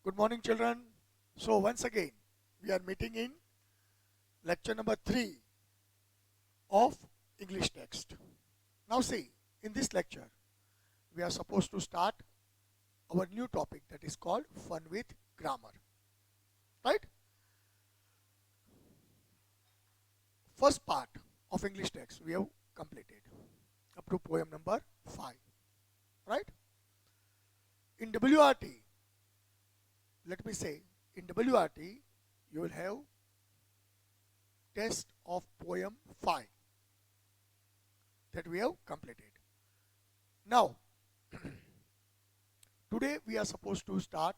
Good morning, children. So, once again, we are meeting in lecture number 3 of English text. Now, see, in this lecture, we are supposed to start our new topic that is called Fun with Grammar. Right? First part of English text we have completed up to poem number 5. Right? In WRT, let me say, in WRT, you will have test of poem 5 that we have completed. Now, today we are supposed to start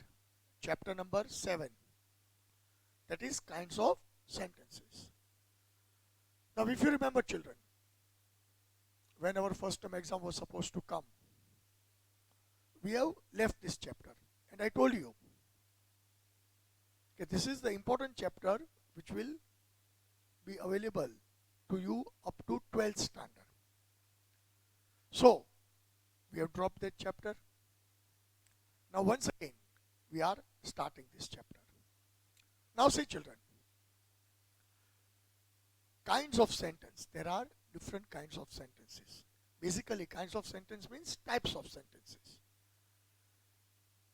chapter number 7, that is kinds of sentences. Now, if you remember, children, when our first term exam was supposed to come, we have left this chapter, and I told you, okay, this is the important chapter which will be available to you up to 12th standard. So, we have dropped that chapter. Now, once again, we are starting this chapter. Now, see, children, kinds of sentence. There are different kinds of sentences. Basically, kinds of sentence means types of sentences.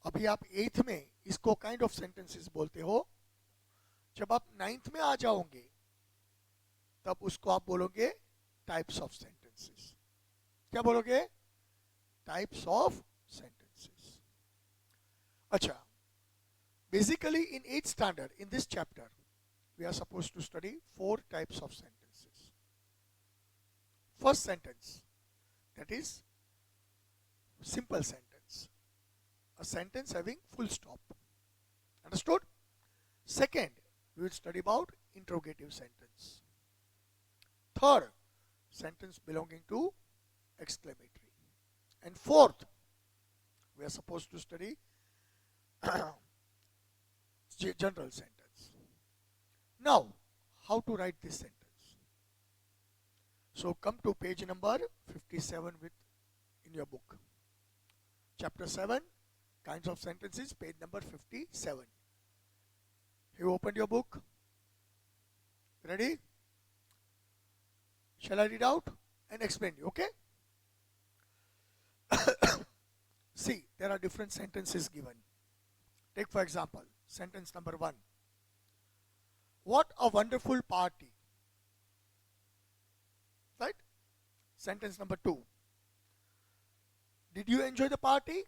अभी आप 8th में इसको kind of sentences बोलते हो. जब आप 9th में आ जाओगे तब उसको आप बोलोगे टाइप्स ऑफ सेंटेंसेस. क्या बोलोगे? Types of sentences. अच्छा, basically in 8th standard in this chapter we are supposed to study 4 types of sentences. First sentence, that is simple sentence. A sentence having full stop. Understood? Second, we will study about interrogative sentence. Third, sentence belonging to exclamatory. And fourth, we are supposed to study general sentence. Now, how to write this sentence? So, come to page number 57 in your book. Chapter 7, kinds of sentences, page number 57. Have you opened your book? Ready? Shall I read out and explain you, okay? See, there are different sentences given. Take for example, sentence number 1. What a wonderful party. Right? Sentence number 2. Did you enjoy the party?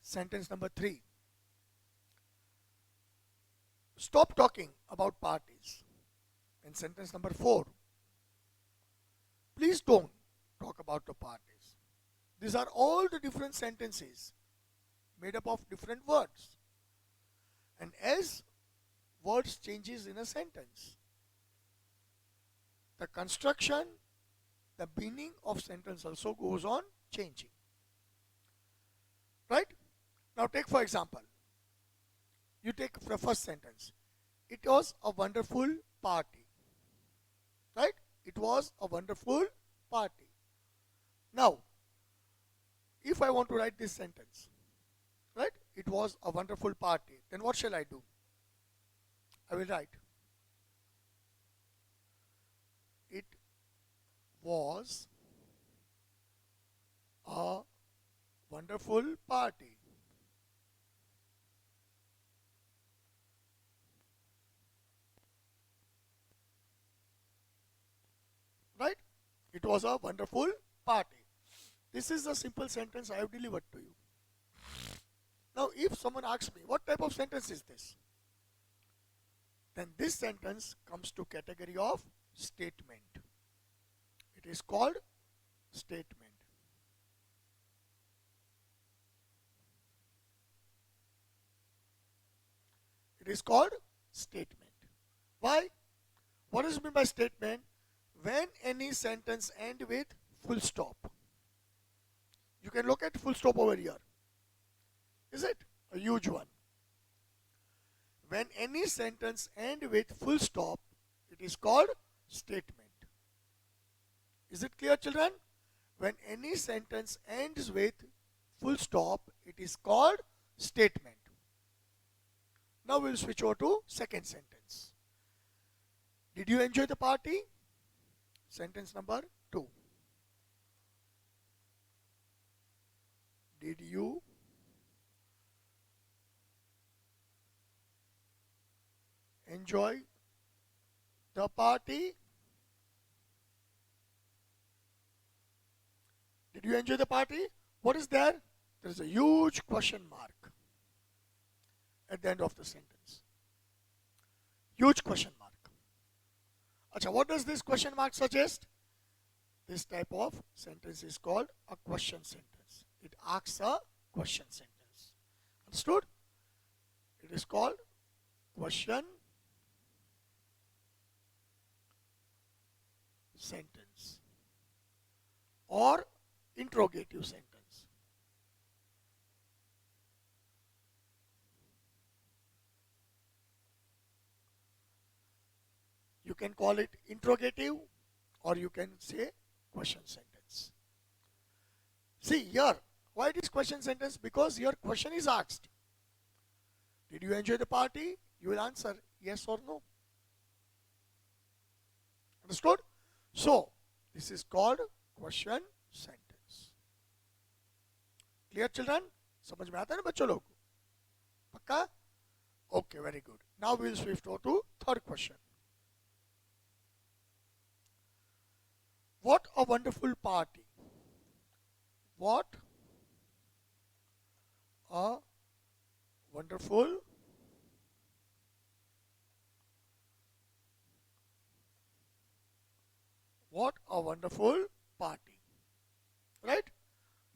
Sentence number 3. Stop talking about parties. And sentence number 4. Please don't talk about the parties. These are all the different sentences made up of different words. And as words changes in a sentence, the construction, the meaning of sentence also goes on changing. Right? Now take for example, you take the first sentence. It was a wonderful party. Right? It was a wonderful party. Now, if I want to write this sentence, right? It was a wonderful party. Then what shall I do? I will write, it was a wonderful party. Right? It was a wonderful party. This is a simple sentence I have delivered to you. Now, if someone asks me, what type of sentence is this? Then this sentence comes to category of statement. It is called statement. It is called statement. Why? What is meant by statement? When any sentence ends with full stop. You can look at full stop over here. Is it? A huge one. When any sentence ends with full stop, it is called statement. Is it clear, children? When any sentence ends with full stop, it is called statement. Now we'll switch over to second sentence. Did you enjoy the party? Sentence number 2. Did you enjoy the party? Did you enjoy the party? What is there? There is a huge question mark at the end of the sentence. Huge question mark. Acha, what does this question mark suggest? This type of sentence is called a question sentence. It asks a question sentence. Understood? It is called question sentence or interrogative sentence. You can call it interrogative or you can say question sentence. See here, why it is question sentence? Because your question is asked. Did you enjoy the party? You will answer yes or no. Understood? So, this is called question sentence. Clear children? समझ में आता है ना बच्चों लोग? पक्का? Okay, very good. Now we will shift over to third question. What a wonderful party. What a wonderful party. Right?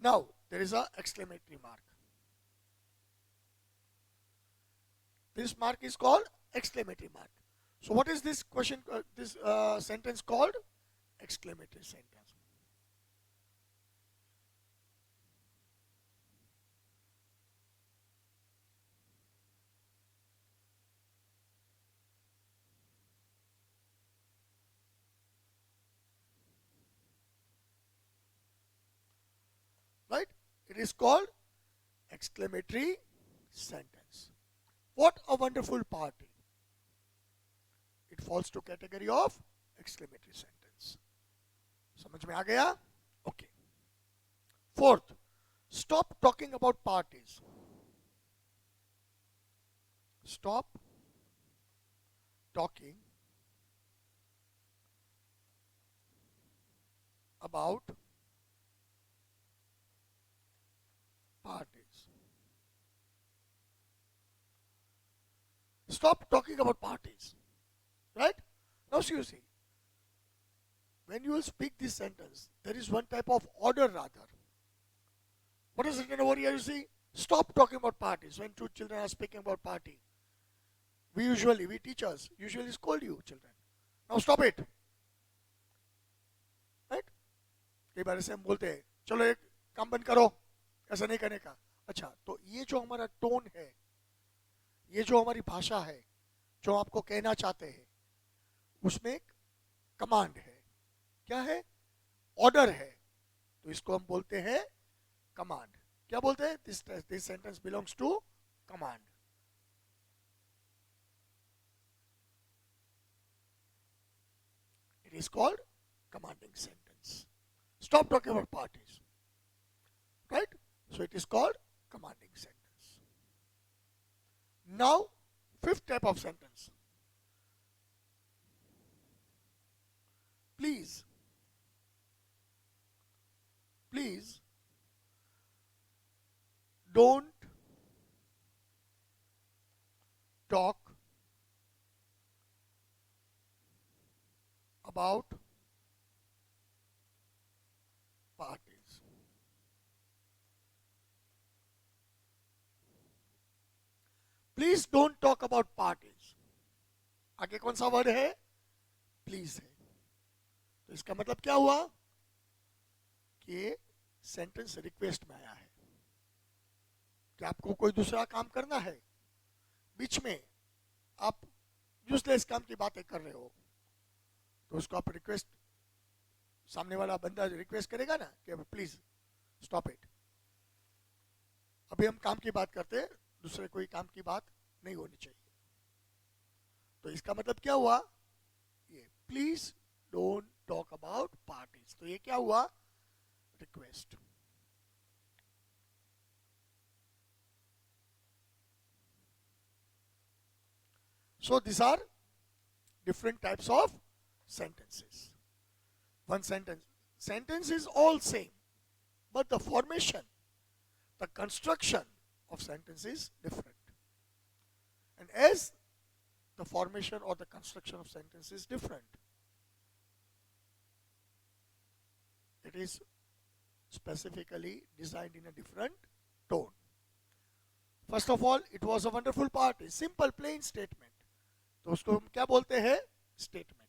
Now, there is a exclamatory mark. This mark is called exclamatory mark. So what is this question, this sentence called? Exclamatory sentence. Right? It is called exclamatory sentence. What a wonderful party. It falls to category of exclamatory sentence. समझ में आ गया? Okay. Fourth, stop talking about parties. Stop talking about parties. Stop talking about parties. Right? Now see, you see, when you will speak this sentence, there is one type of order rather. What is written over here? You see, stop talking about parties. When two children are speaking about party, we teachers usually scold you children. Now stop it. Right? कई बार ऐसे हम बोलते हैं, चलो एक काम बंद करो, ऐसा नहीं करने का. अच्छा, तो ये जो हमारा टोन है, ये जो हमारी भाषा है, जो आपको कहना चाहते हैं, उसमें एक कमांड है. क्या है? ऑर्डर है. तो इसको हम बोलते हैं कमांड. क्या बोलते हैं? This sentence belongs to command. It is called commanding sentence. Stop talking about parties. Right? So it is called commanding sentence. Now, fifth type of sentence. Please don't talk about parties. Please don't talk about parties. आगे कौन सा word है? Please है. तो इसका मतलब क्या हुआ कि सेंटेंस रिक्वेस्ट में आया है कि आपको कोई दूसरा काम करना है, बीच में आप यूजलेस काम की बातें कर रहे हो, तो उसको आप रिक्वेस्ट, सामने वाला बंदा रिक्वेस्ट करेगा ना कि प्लीज स्टॉप इट. अभी हम काम की बात करते हैं, दूसरे कोई काम की बात नहीं होनी चाहिए. तो इसका मतलब क्या हुआ? ये please don't talk about parties. तो ये क्या हुआ? Request. So these are different types of sentences. One sentence is all same, but the formation, the construction of sentence is different. And as the formation or the construction of sentence is different, it is specifically designed in a different tone. First of all, it was a wonderful party. Simple, plain statement. तो उसको हम क्या बोलते हैं? Statement.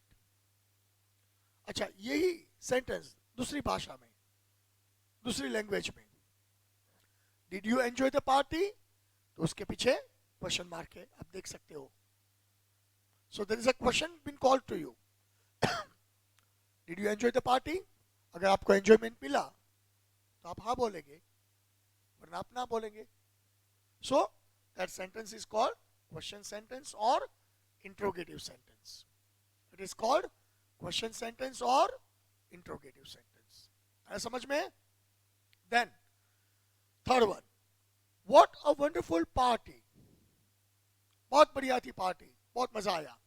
अच्छा, यही sentence दूसरी भाषा में, दूसरी लैंग्वेज में, did you enjoy the party, तो उसके पीछे क्वेश्चन मार्क है, आप देख सकते हो. So there is a question been called to you, did you enjoy the party. अगर आपको एंजॉयमेंट मिला तो आप हाँ बोलेंगे, वरना आप ना बोलेंगे. So that sentence is called question sentence और interrogative sentence. It is called question sentence or interrogative sentence. है समझ में? Then third one, what a wonderful party. बहुत बढ़िया थी पार्टी, बहुत मजा आया.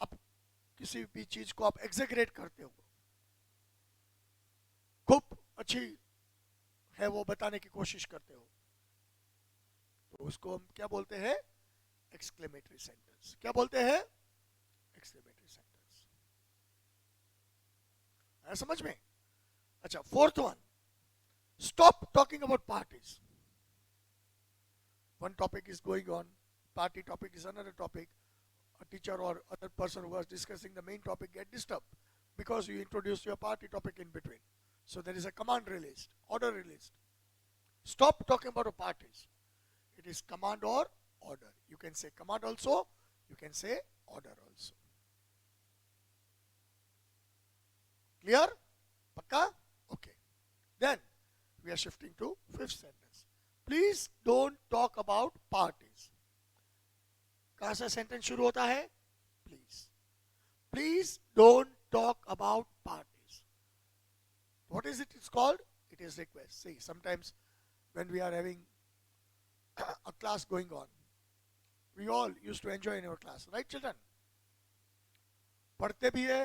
आप किसी भी चीज को आप एग्जेगरेट करते हो, खूब अच्छी है वो बताने की कोशिश करते हो, तो उसको हम क्या बोलते हैं? Exclamatory sentence. क्या बोलते हैं? Exclamatory sentence. है समझ में? अच्छा, fourth one, stop talking about parties. One topic is going on, party topic is another topic. A teacher or other person who was discussing the main topic get disturbed because you introduced your party topic in between. So there is a command released, order released. Stop talking about parties. It is command or order. You can say command also, you can say order also. Clear? Pakka? Okay. Then we are shifting to fifth sentence. Please don't talk about parties. कहाँ से sentence शुरू होता है? Please. Please don't talk about parties. What is it? It's called? It is request. See, sometimes when we are having a class going on, we all used to enjoy in our class, right children? पढ़ते भी है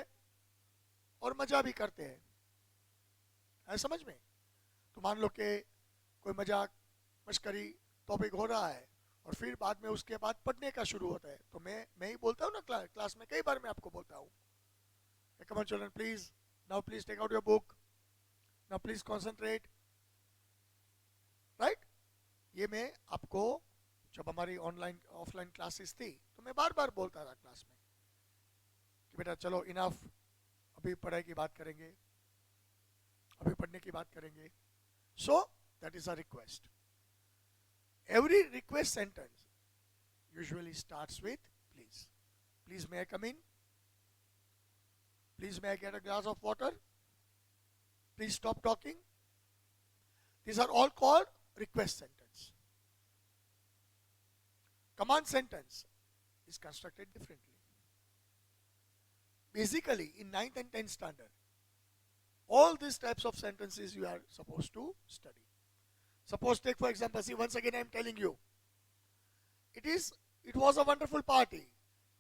और मजा भी करते हैं. है समझ में? तो मान लो कि कोई मजाक मस्करी टॉपिक हो रहा है और फिर बाद में उसके बाद पढ़ने का शुरू होता है, तो मैं ही बोलता हूँ ना क्लास में, कई बार मैं आपको बोलता हूँ, come on children, please, now please take out your book, now please concentrate, right? ये मैं आपको जब हमारी ऑनलाइन ऑफलाइन क्लासेस थी तो मैं बार बार बोलता था क्लास में कि बेटा चलो इनफ, अभी पढ़ाई की बात करेंगे, अभी पढ़ने की बात करेंगे. So that is a request. Every request sentence usually starts with please. Please may I come in? Please may I get a glass of water? Please stop talking. These are all called request sentence. Command sentence is constructed differently. Basically, in 9th and 10th standard, all these types of sentences you are supposed to study. Suppose, take for example, see, once again I am telling you, it was a wonderful party.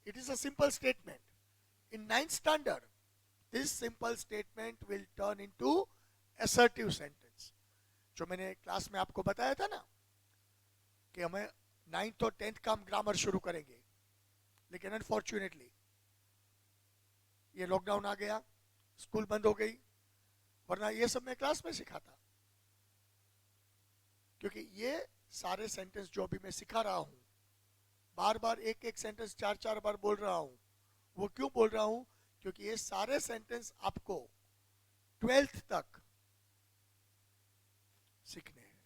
It is a simple statement. In 9th standard, this simple statement will turn into assertive sentence. जो मैंने class में आपको बताया था ना कि हमें 9th और 10th का हम ग्रामर शुरू करेंगे, लेकिन अनफॉर्चुनेटली ये लॉकडाउन आ गया, स्कूल बंद हो गई, वरना ये सब मैं क्लास में सिखाता. क्योंकि ये सारे सेंटेंस जो अभी मैं सिखा रहा हूं, बार बार एक एक सेंटेंस 4-4 बार बोल रहा हूं, वो क्यों बोल रहा हूं? क्योंकि ये सारे सेंटेंस आपको 12th तक सीखने हैं.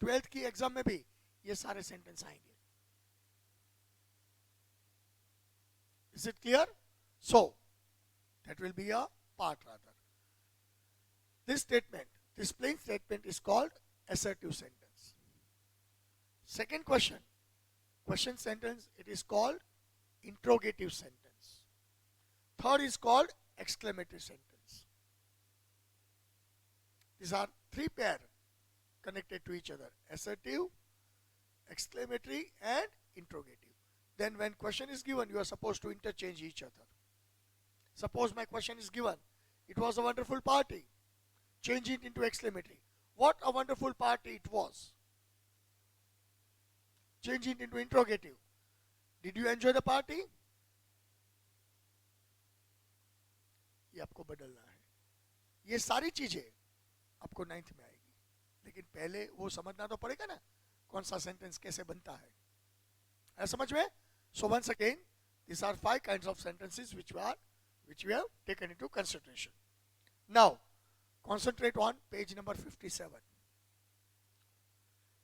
12th की एग्जाम में भी ये सारे सेंटेंस आएंगे. Is it clear? So that will be a part rather. This statement, this plain statement is called assertive sentence. Second question sentence, it is called interrogative sentence. Third is called exclamatory sentence. These are three pair connected to each other: assertive, exclamatory, and interrogative. Then when question is given, you are supposed to interchange each other. Suppose my question is given, it was a wonderful party. Change it into exclamatory. What a wonderful party it was. Change it into interrogative. Did you enjoy the party? ये आपको बदलना है. ये सारी चीजें आपको 9th में आएगी, लेकिन पहले वो समझना तो पड़ेगा ना कौन सा सेंटेंस कैसे बनता है. है समझ में? So once again, these are 5 kinds of sentences which we have taken into consideration. Now, concentrate on page number 57.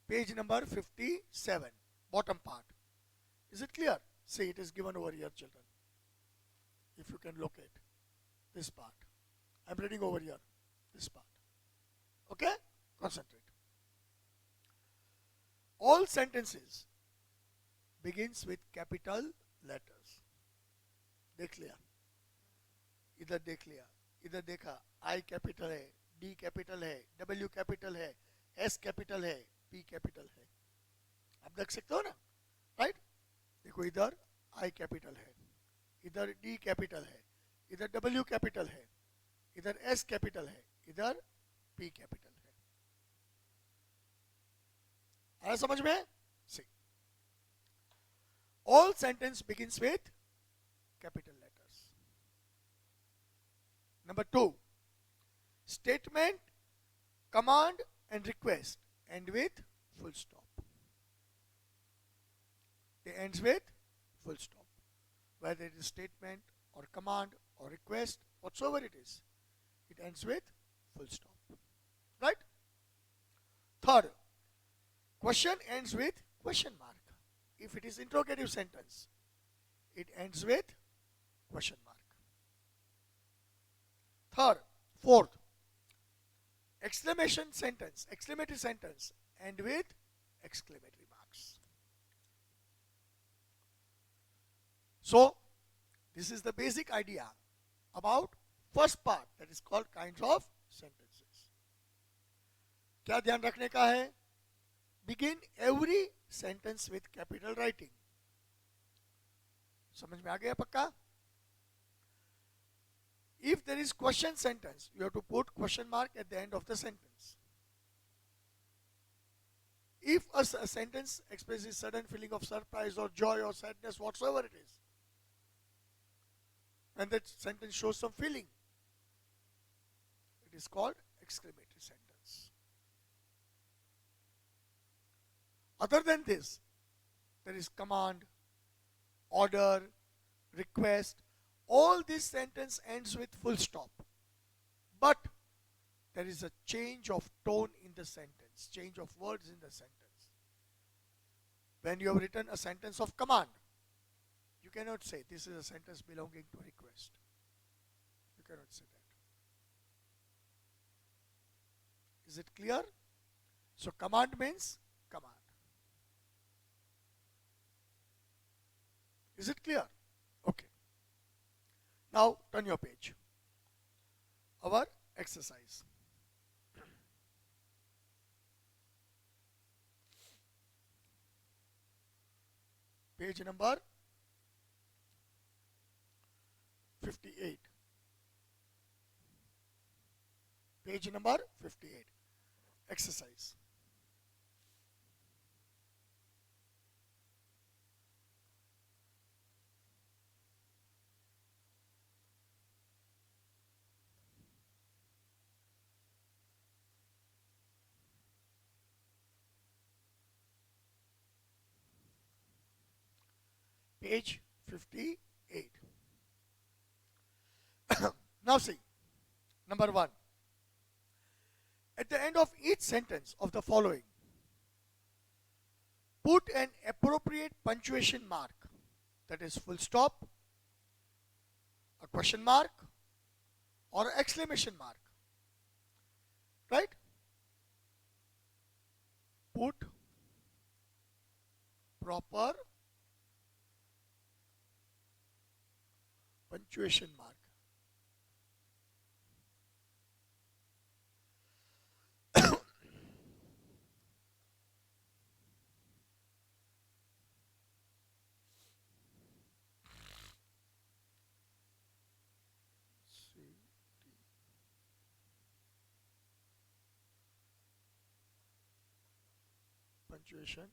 Page number 57, bottom part. Is it clear? See, it is given over here, children. If you can locate this part. I am reading over here, this part. Okay? Concentrate. All sentences begins with capital letters. देख लिया, इधर देख लिया, इधर देखा, I capital है, D capital है, W capital है, S कैपिटल है, P कैपिटल है. आप देख सकते हो ना, राइट? देखो इधर I कैपिटल है, इधर D कैपिटल है, इधर W कैपिटल है, इधर S कैपिटल है, इधर P कैपिटल है. आया समझ में? See, all sentence begins with capital letters. Number 2, statement, command and request end with full stop. They ends with full stop. Whether it is statement or command or request, whatsoever it is, it ends with full stop. Right? Third, question ends with question mark. If it is interrogative sentence, it ends with question mark. Third, fourth, exclamation sentence, exclamatory sentence end with exclamatory marks. So, this is the basic idea about first part, that is called kinds of sentences. क्या ध्यान रखने का है? Begin every sentence with capital writing. समझ में आ गया पक्का? If there is question sentence, you have to put question mark at the end of the sentence. If a sentence expresses sudden feeling of surprise or joy or sadness, whatsoever it is, and that sentence shows some feeling, it is called exclamatory sentence. Other than this, there is command, order, request. All this sentence ends with full stop. But there is a change of tone in the sentence, change of words in the sentence. When you have written a sentence of command, you cannot say this is a sentence belonging to a request. You cannot say that. Is it clear? So command means command. Is it clear? Okay. Now turn your page. Our exercise. Page number 58. Page number 58. Exercise. Page 58. Now see, number 1. At the end of each sentence of the following, put an appropriate punctuation mark, that is full stop, a question mark, or exclamation mark. Right? Put proper punctuation mark. C, T. Punctuation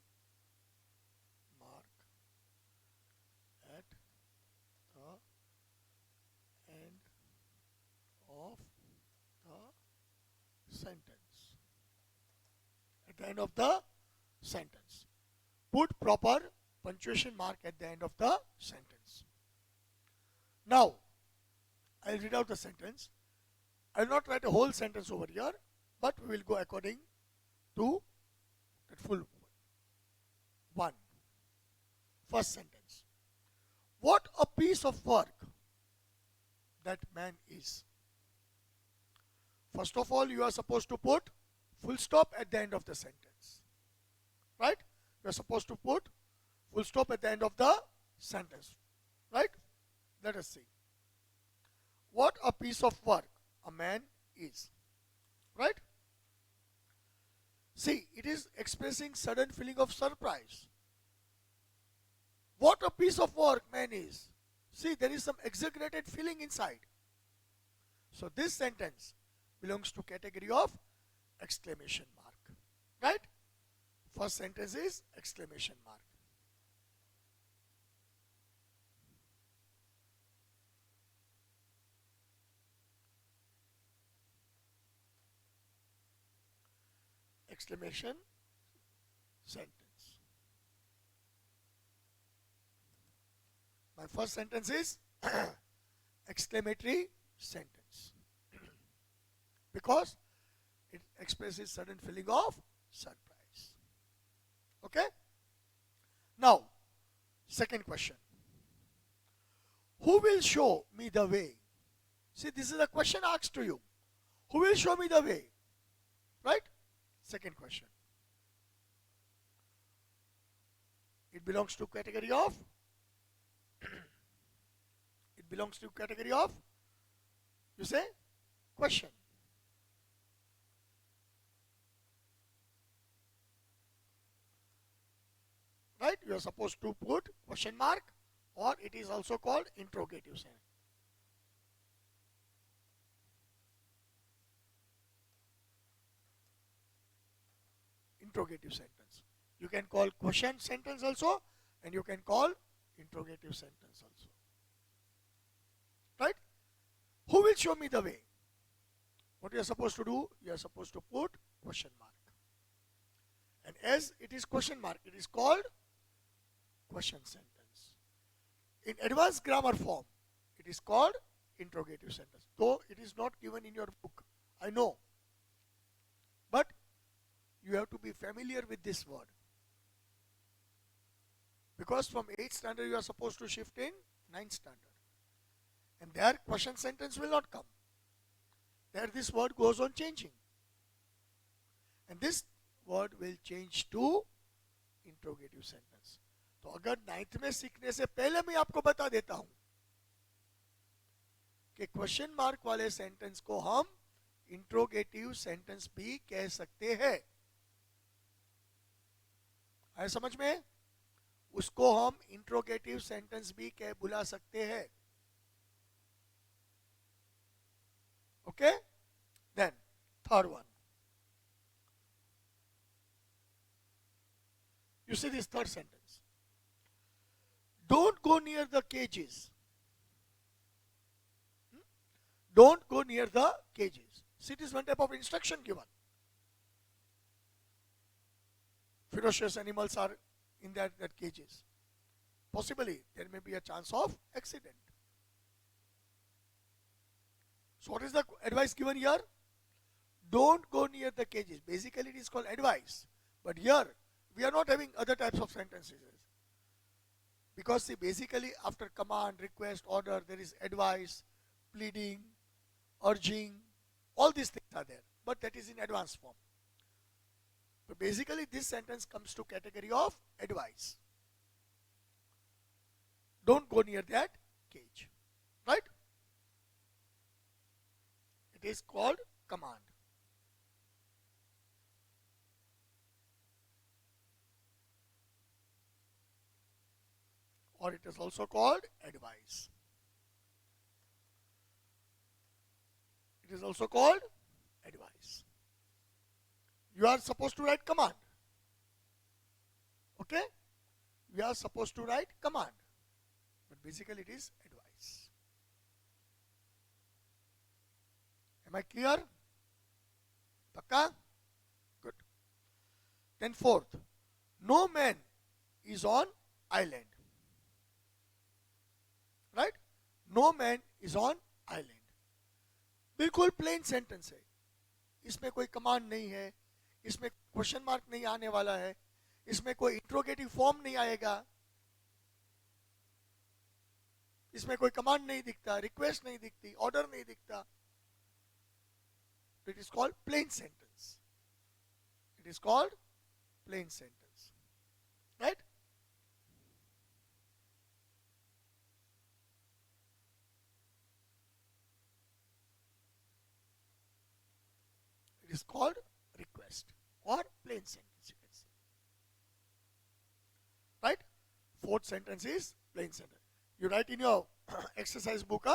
mark at the end of the sentence. At the end of the sentence. Put proper punctuation mark at the end of the sentence. Now, I'll read out the sentence. I will not write a whole sentence over here, but we will go according to that full one. First sentence. What a piece of work that man is. First of all, you are supposed to put full stop at the end of the sentence. Right? You are supposed to put full stop at the end of the sentence. Right? Let us see. What a piece of work a man is. Right? See, it is expressing sudden feeling of surprise. What a piece of work man is. See, there is some exaggerated feeling inside. So this sentence belongs to category of exclamation mark. Right? First sentence is exclamation mark. Exclamation sentence. My first sentence is exclamatory sentence because it expresses sudden feeling of surprise. Okay? Now, second question. Who will show me the way? See, this is a question asked to you. Who will show me the way? Right? Second question. It belongs to category of you say question. Right? You are supposed to put question mark, or it is also called interrogative sentence. Interrogative sentence. You can call question sentence also, and you can call interrogative sentence also. Right? Who will show me the way? What you are supposed to do? You are supposed to put question mark. And as it is question mark, it is called question sentence. In advanced grammar form, it is called interrogative sentence. Though it is not given in your book, I know. But you have to be familiar with this word. Because from 8th standard you are supposed to shift in 9th standard. And there question sentence will not come. There this word goes on changing. And this word will change to interrogative sentence. तो अगर 9th में सीखने से पहले मैं आपको बता देता हूं कि क्वेश्चन मार्क वाले सेंटेंस को हम इंट्रोगेटिव सेंटेंस भी कह सकते हैं. आया समझ में? उसको हम इंट्रोगेटिव सेंटेंस भी कह बुला सकते हैं. Okay? Then, third one. You see this third sentence. Don't go near the cages. Don't go near the cages. See, it is one type of instruction given. Ferocious animals are in that cages. Possibly, there may be a chance of accident. So what is the advice given here? Don't go near the cages. Basically it is called advice. But here we are not having other types of sentences. Because see, basically after command, request, order, there is advice, pleading, urging, all these things are there. But that is in advanced form. But basically this sentence comes to category of advice. Don't go near that cage. Right? It is called command. Or it is also called advice. It is also called advice. You are supposed to write command. Okay? We are supposed to write command. But basically it is advice. Am I clear? Pakka? Good. Then fourth, no man is on island. Right? No man is on island. बिल्कुल plain sentence है, इसमें कोई command नहीं है, इसमें question mark नहीं आने वाला है, इसमें कोई इंट्रोगेटिव फॉर्म नहीं आएगा, इसमें कोई कमांड नहीं दिखता, रिक्वेस्ट नहीं दिखती, ऑर्डर नहीं दिखता. It is called plain sentence. It is called plain sentence. Right? Is called request or plain sentence, you can say. Right? Fourth sentence is plain sentence. You write in your exercise book,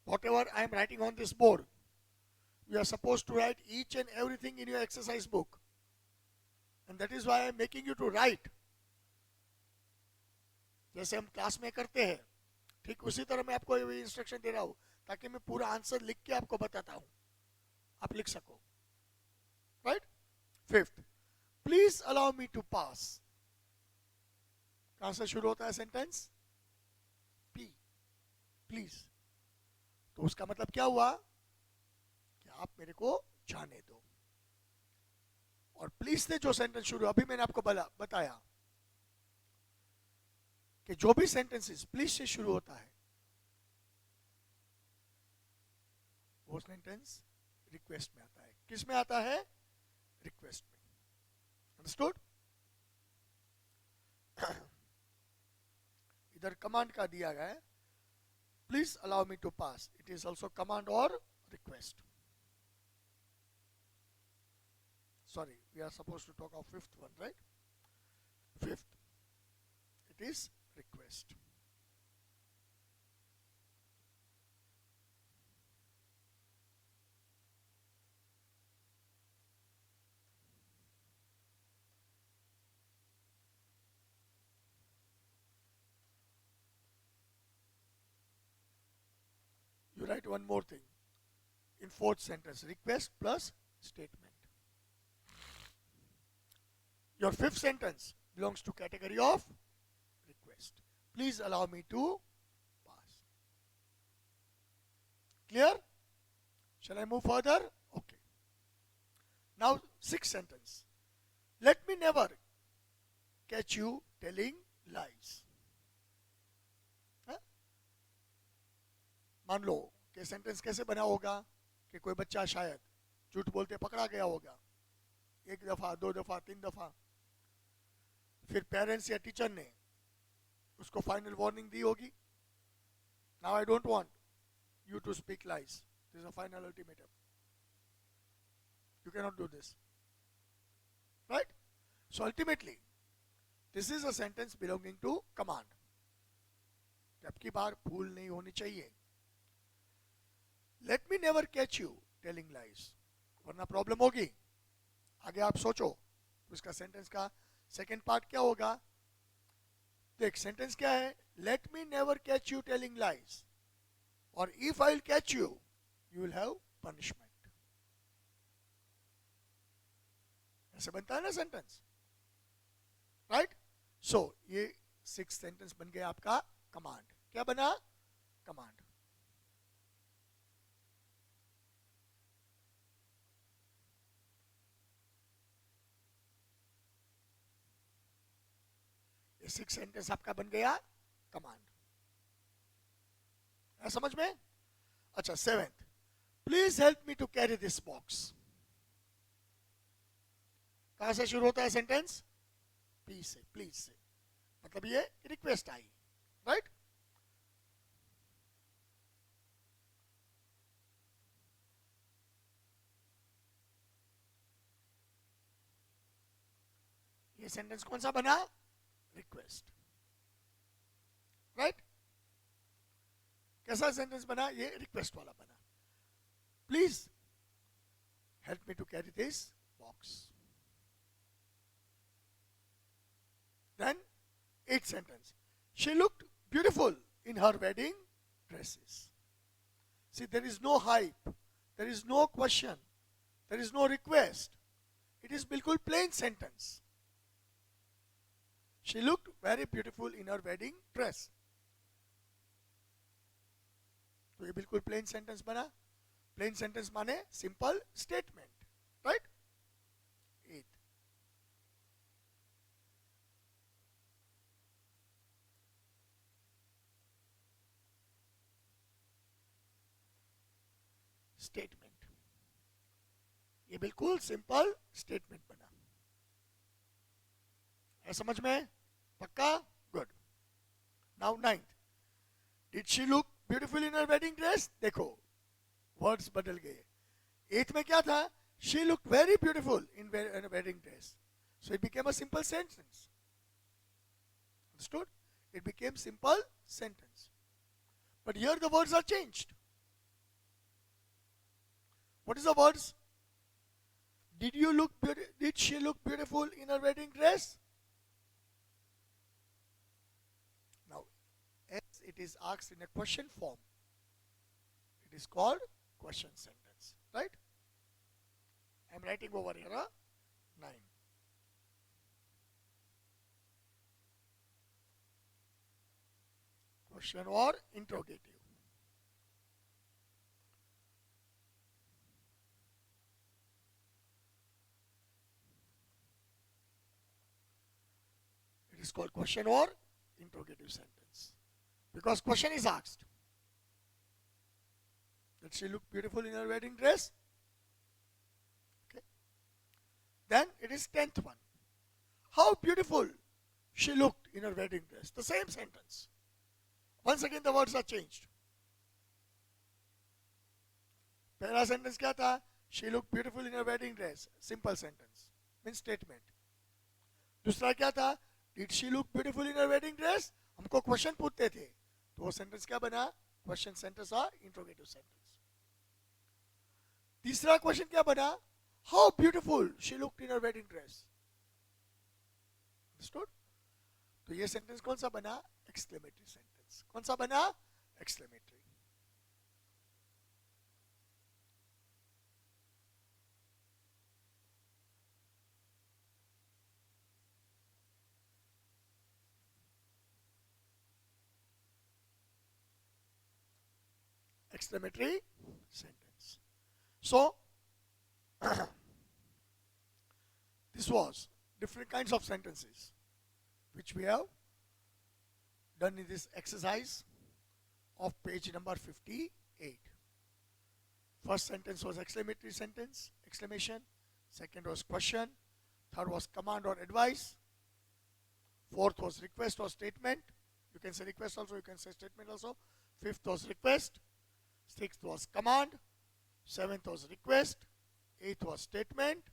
whatever I am writing on this board, you are supposed to write each and everything in your exercise book. And that is why I am making you to write. जैसे हम class में करते हैं, ठीक उसी तरह मैं आपको ये इंस्ट्रक्शन दे रहा हूँ, ताकि मैं पूरा आंसर लिख के आपको बताता हूँ, आप लिख सको. Right? Fifth, please allow me to pass. कहां से शुरू होता है सेंटेंस? P, please. तो उसका मतलब क्या हुआ कि आप मेरे को जाने दो. और प्लीज से जो सेंटेंस शुरू, अभी मैंने आपको बताया कि जो भी सेंटेंसेस प्लीज से शुरू होता है वो सेंटेंस रिक्वेस्ट में आता है. किस में आता है? रिक्वेस्ट में. अंडरस्टूड? इधर कमांड का दिया गया है, please allow me to pass. It is also command और request. Sorry, we are supposed to talk of fifth one, right? Fifth, it is request. You write one more thing in fourth sentence, request plus statement. Your fifth sentence belongs to category of request. Please allow me to pass. Clear? Shall I move further? Okay. Now, sixth sentence. Let me never catch you telling lies. मान लो कि sentence कैसे बना होगा कि कोई बच्चा शायद झूठ बोलते पकड़ा गया होगा, एक दफा, दो दफा, तीन दफा. फिर पेरेंट्स या टीचर ने उसको फाइनल वार्निंग दी होगी, now I don't want you to speak lies, this is a final ultimatum, you can not do this. Right? So ultimately this is a sentence belonging to command. अब की बार भूल नहीं होनी चाहिए. Let me never catch you telling lies, वरना problem होगी. आगे आप सोचो उसका सेंटेंस का सेकेंड पार्ट क्या होगा. देख, सेंटेंस क्या है? Let me never catch you telling lies, और if I will catch you, you will have punishment. ऐसे बनता है ना सेंटेंस. राइट? सो ये सिक्स सेंटेंस बन गया आपका कमांड. क्या बना? कमांड. सिक्स सेंटेंस आपका बन गया कमांड. है समझ में? अच्छा, seventh, please help me to carry this box. कहां से शुरू होता है सेंटेंस? पी से, प्लीज से. मतलब ये रिक्वेस्ट आई, राइट? ये सेंटेंस कौन सा बना? Request, right? कैसा सेंटेंस बना? ये रिक्वेस्ट वाला बना. Please help me to carry this box. Then, eighth sentence. She looked beautiful in her wedding dresses. See, there is no hype, there is no question, there is no request. It is bilkul plain sentence. She looked very beautiful in her wedding dress. तो ये बिल्कुल plain sentence बना. Plain sentence माने simple statement, right? Eight. Statement, ये बिल्कुल simple statement बना. है समझ में? पक्का? Good. Now ninth. Did she look beautiful in her wedding dress? देखो वर्ड्स बदल गए. एथ में क्या था? She look very beautiful in wedding dress. So it became a simple sentence. Understood? It became simple sentence. But here the words are changed. What is the words? Did she look beautiful in her wedding dress? Now, as it is asked in a question form, it is called question sentence, right? I am writing over here 9. Question or interrogative. It is called question or interrogative sentence because question is asked. Did she look beautiful in her wedding dress? Okay. Then it is 10th one. How beautiful she looked in her wedding dress. The same sentence. Once again the words are changed. पहला sentence क्या था? She looked beautiful in her wedding dress. Simple sentence. Means statement. दूसरा क्या था? Did she look beautiful in her wedding dress? हमको question पूछते थे तो वो सेंटेंस क्या बना? क्वेश्चन सेंटेंस और इंट्रोगेटिव सेंटेंस. तीसरा क्वेश्चन क्या बना? How beautiful she looked in her wedding dress. Understood? तो ये सेंटेंस कौन सा बना? Exclamatory sentence. कौन सा बना? Exclamatory. Exclamatory sentence. So, this was different kinds of sentences which we have done in this exercise of page number 58. First sentence was exclamatory sentence, exclamation. Second was question. Third was command or advice. Fourth was request or statement. You can say request also, you can say statement also. Fifth was request. Sixth was command. Seventh was request. Eighth was statement.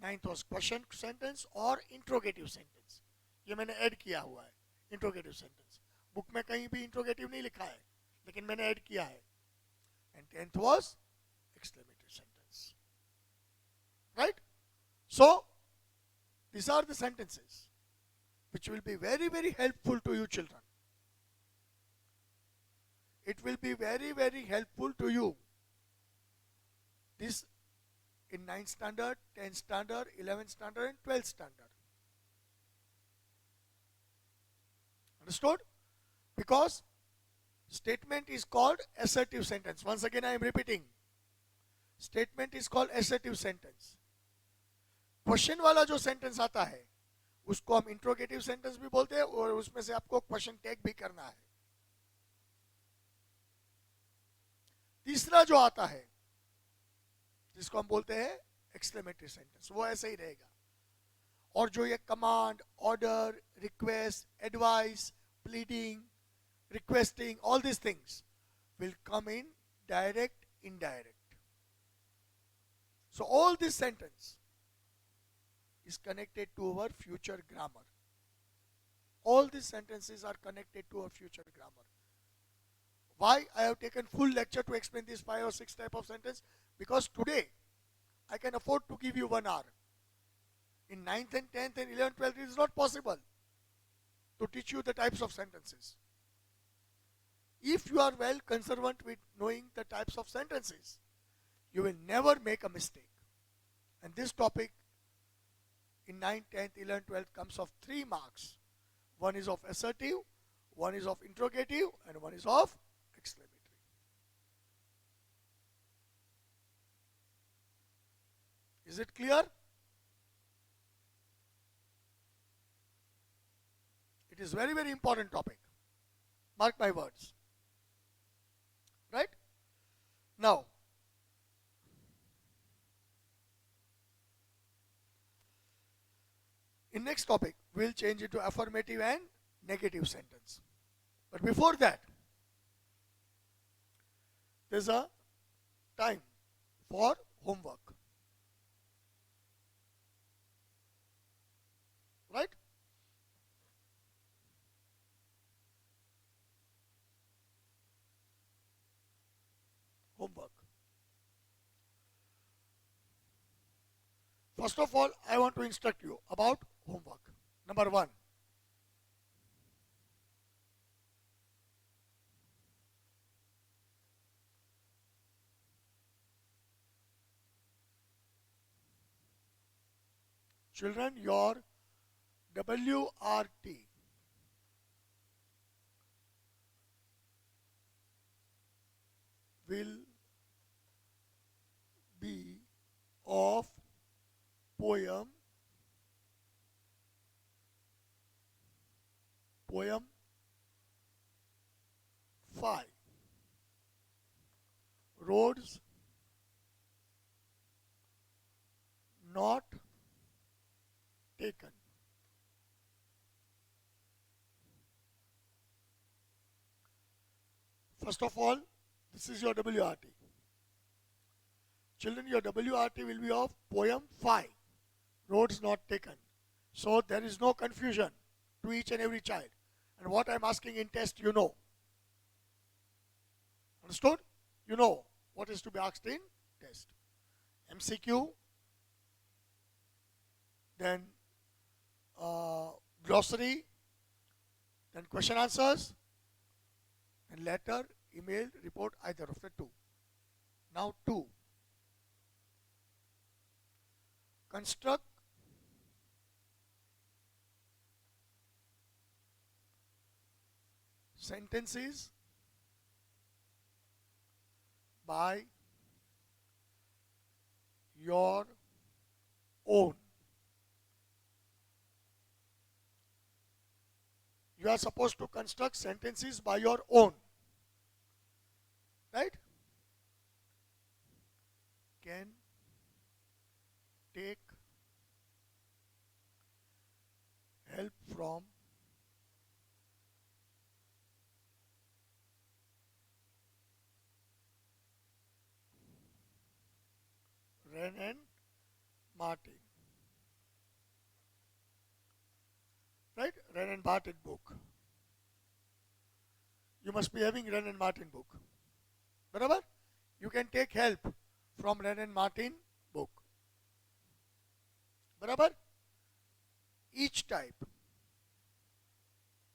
Ninth was question sentence और interrogative sentence. ये मैंने add किया हुआ है interrogative sentence. Book में कहीं भी interrogative नहीं लिखा है लेकिन मैंने ऐड किया है. And 10th was exclamatory sentence. Right? So, these are the sentences which will be very, very helpful to you children. It will be very, very helpful to you. This in 9th standard, 10th standard, 11th standard and 12th standard. Understood? Because statement is called assertive sentence. Once again I am repeating. Statement is called assertive sentence. Question वाला जो sentence आता है उसको हम interrogative sentence भी बोलते हैं और उसमें से आपको क्वेश्चन टैग भी करना है. तीसरा जो आता है जिसको हम बोलते हैं एक्सक्लेमेटरी सेंटेंस वो ऐसे ही रहेगा. और जो ये command, order, request, advice, pleading, requesting, all these things will come in direct, indirect. So all this sentence is connected to our future grammar. All these sentences are connected to our future grammar. Why I have taken full lecture to explain these 5 or 6 type of sentence? Because today I can afford to give you 1 hour. In 9th and 10th and 11th, 12th, it is not possible to teach you the types of sentences. If you are well conservant with knowing the types of sentences, you will never make a mistake. And this topic in 9th, 10th, 11th, 12th comes of 3 marks. One is of assertive, one is of interrogative, and one is of exclamatory. Is it clear? It is very, very important topic. Mark my words. Right? Now, in next topic, we'll change it to affirmative and negative sentence. But before that, there's a time for homework. Right? Homework. First of all, I want to instruct you about homework. Number 1. Children, your WRT will be of poem 5. Roads not taken. First of all, this is your WRT. Children, your WRT will be of poem 5. Roads not taken. So there is no confusion to each and every child. And what I am asking in test, you know. Understood? You know what is to be asked in test. MCQ, then glossary, then question answers, and letter, email, report, either of the 2. Now 2. Construct sentences by your own. You are supposed to construct sentences by your own. Right? Can take help from Wren and Martin. Right? Wren and Martin book. You must be having Wren and Martin book. Barabar? You can take help from Wren and Martin book. Barabar? Each type.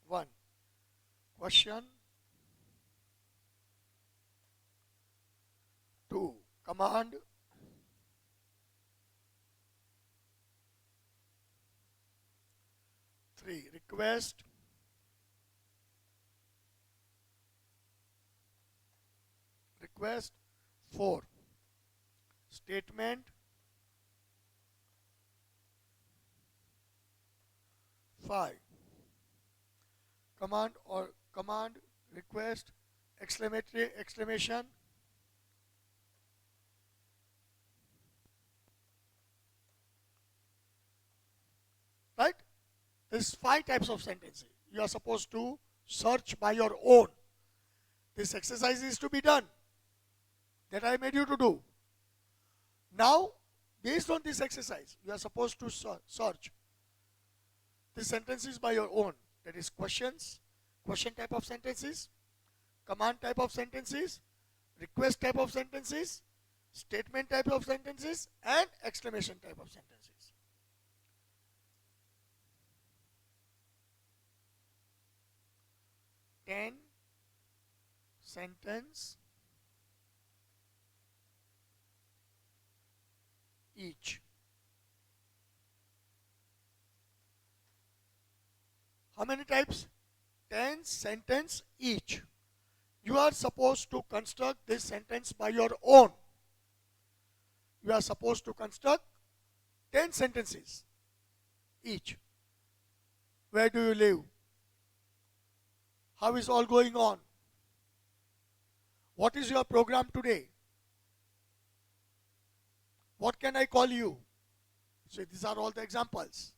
1. Question. 2. Command. 3. Request. 4. Statement. 5. Command or command, request, exclamation. is 5 types of sentences. You are supposed to search by your own. This exercise is to be done that I made you to do. Now, based on this exercise, you are supposed to search the sentences by your own. That is questions, question type of sentences, command type of sentences, request type of sentences, statement type of sentences, and exclamation type of sentences. Ten sentence each. How many types? 10 sentence each. You are supposed to construct this sentence by your own. You are supposed to construct 10 sentences each. Where do you live? How is all going on? What is your program today? What can I call you? So these are all the examples.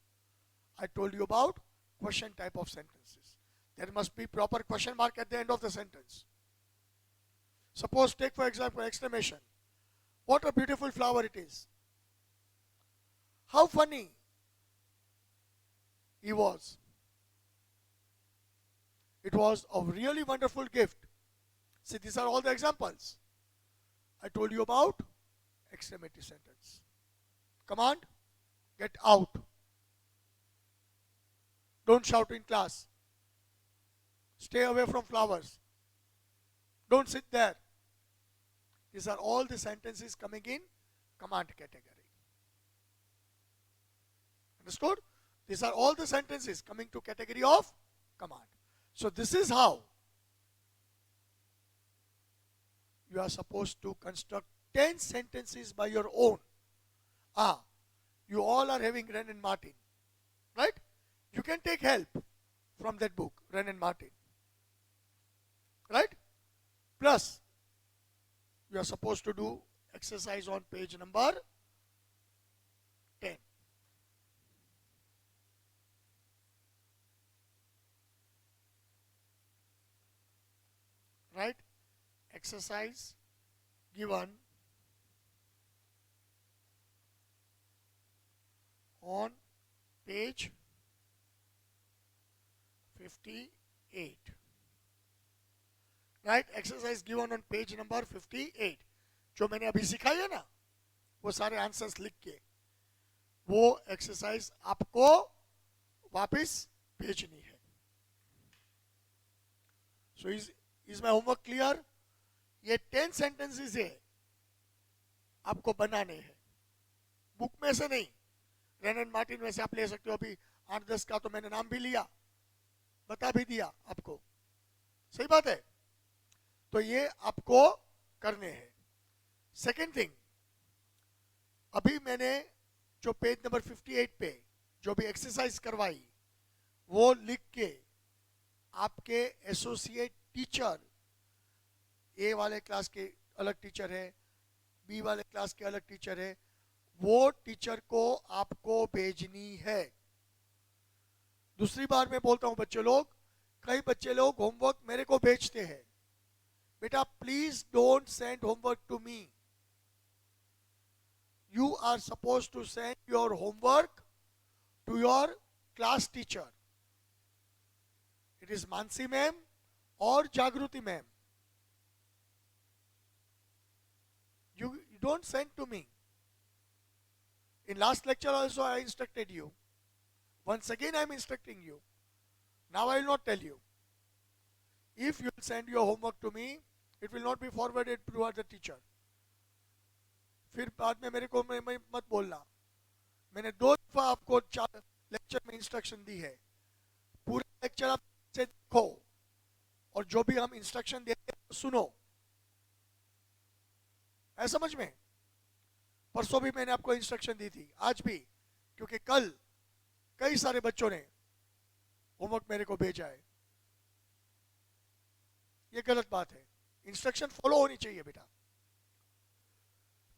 I told you about question type of sentences. There must be proper question mark at the end of the sentence. Suppose take for example exclamation. What a beautiful flower it is. How funny he was. It was a really wonderful gift. See, these are all the examples. I told you about exclamative sentence. Command, get out. Don't shout in class. Stay away from flowers. Don't sit there. These are all the sentences coming in command category. Understood? These are all the sentences coming to category of command. So this is how you are supposed to construct 10 sentences by your own. You all are having Wren and Martin, right? You can take help from that book, Wren and Martin, right? Plus, you are supposed to do exercise on page number 10. Right? Exercise given on page 58. Right? Exercise given on page number 58. जो मैंने अभी सिखाई है ना, वो सारे answers लिख के वो एक्सरसाइज आपको वापस भेजनी है. So is my homework clear? ये 10 sentences है, आपको बनाने हैं. बुक में से नहीं, रेन एंड मार्टिन में से आप ले सकते हो. अभी 8-10 का तो मैंने नाम भी लिया, बता भी दिया आपको. सही बात है. तो ये आपको करने हैं. सेकेंड थिंग, अभी मैंने जो पेज नंबर 58 पे जो भी एक्सरसाइज करवाई वो लिख के आपके एसोसिएट टीचर, ए वाले क्लास के अलग टीचर है, बी वाले क्लास के अलग टीचर है, वो टीचर को आपको भेजनी है. दूसरी बार मैं बोलता हूं बच्चे लोग, कई बच्चे लोग होमवर्क मेरे को भेजते हैं. बेटा please don't send homework to me. You are supposed to send your homework to your class teacher. It is Mansi ma'am or Jagruti ma'am. You don't send to me. In last lecture also I instructed you. Once again I am instructing you. Now I will not tell you. If you send your homework to me, it will not be forwarded to the teacher. फिर बाद में मेरे को मत बोलना. मैंने 2 दफा आपको लेक्चर में इंस्ट्रक्शन दी है. पूरा लेक्चर आप से देखो और जो भी हम इंस्ट्रक्शन देते हैं सुनो. है समझ में? परसों भी मैंने आपको इंस्ट्रक्शन दी थी, आज भी, क्योंकि कल कई सारे बच्चों ने होमवर्क मेरे को भेजा है. ये गलत बात है. इंस्ट्रक्शन फॉलो होनी चाहिए बेटा.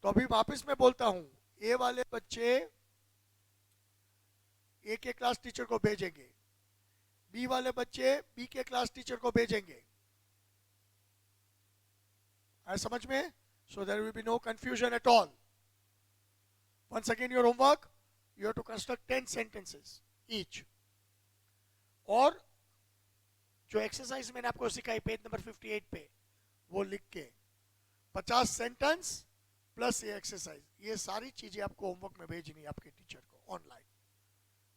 तो अभी वापस मैं बोलता हूं, ए वाले बच्चे ए के क्लास टीचर को भेजेंगे, बी वाले बच्चे बी के क्लास टीचर को भेजेंगे. आया समझ में? So there will be no confusion at all. Once again your homework, you have to construct 10 sentences each. और जो एक्सरसाइज मैंने आपको सिखाई पेज नंबर 58 पे, वो लिख के 50 सेंटेंस प्लस ये एक्सरसाइज, ये सारी चीजें आपको होमवर्क में भेजनी है आपके टीचर को ऑनलाइन.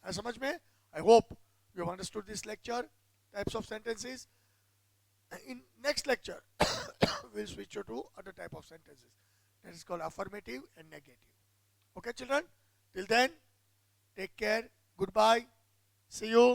है समझ में? I hope you have understood this lecture, types of sentences. In next lecture, we'll switch you to other type of sentences. That is called affirmative and negative. Okay, children? Till then, take care. Goodbye. See you.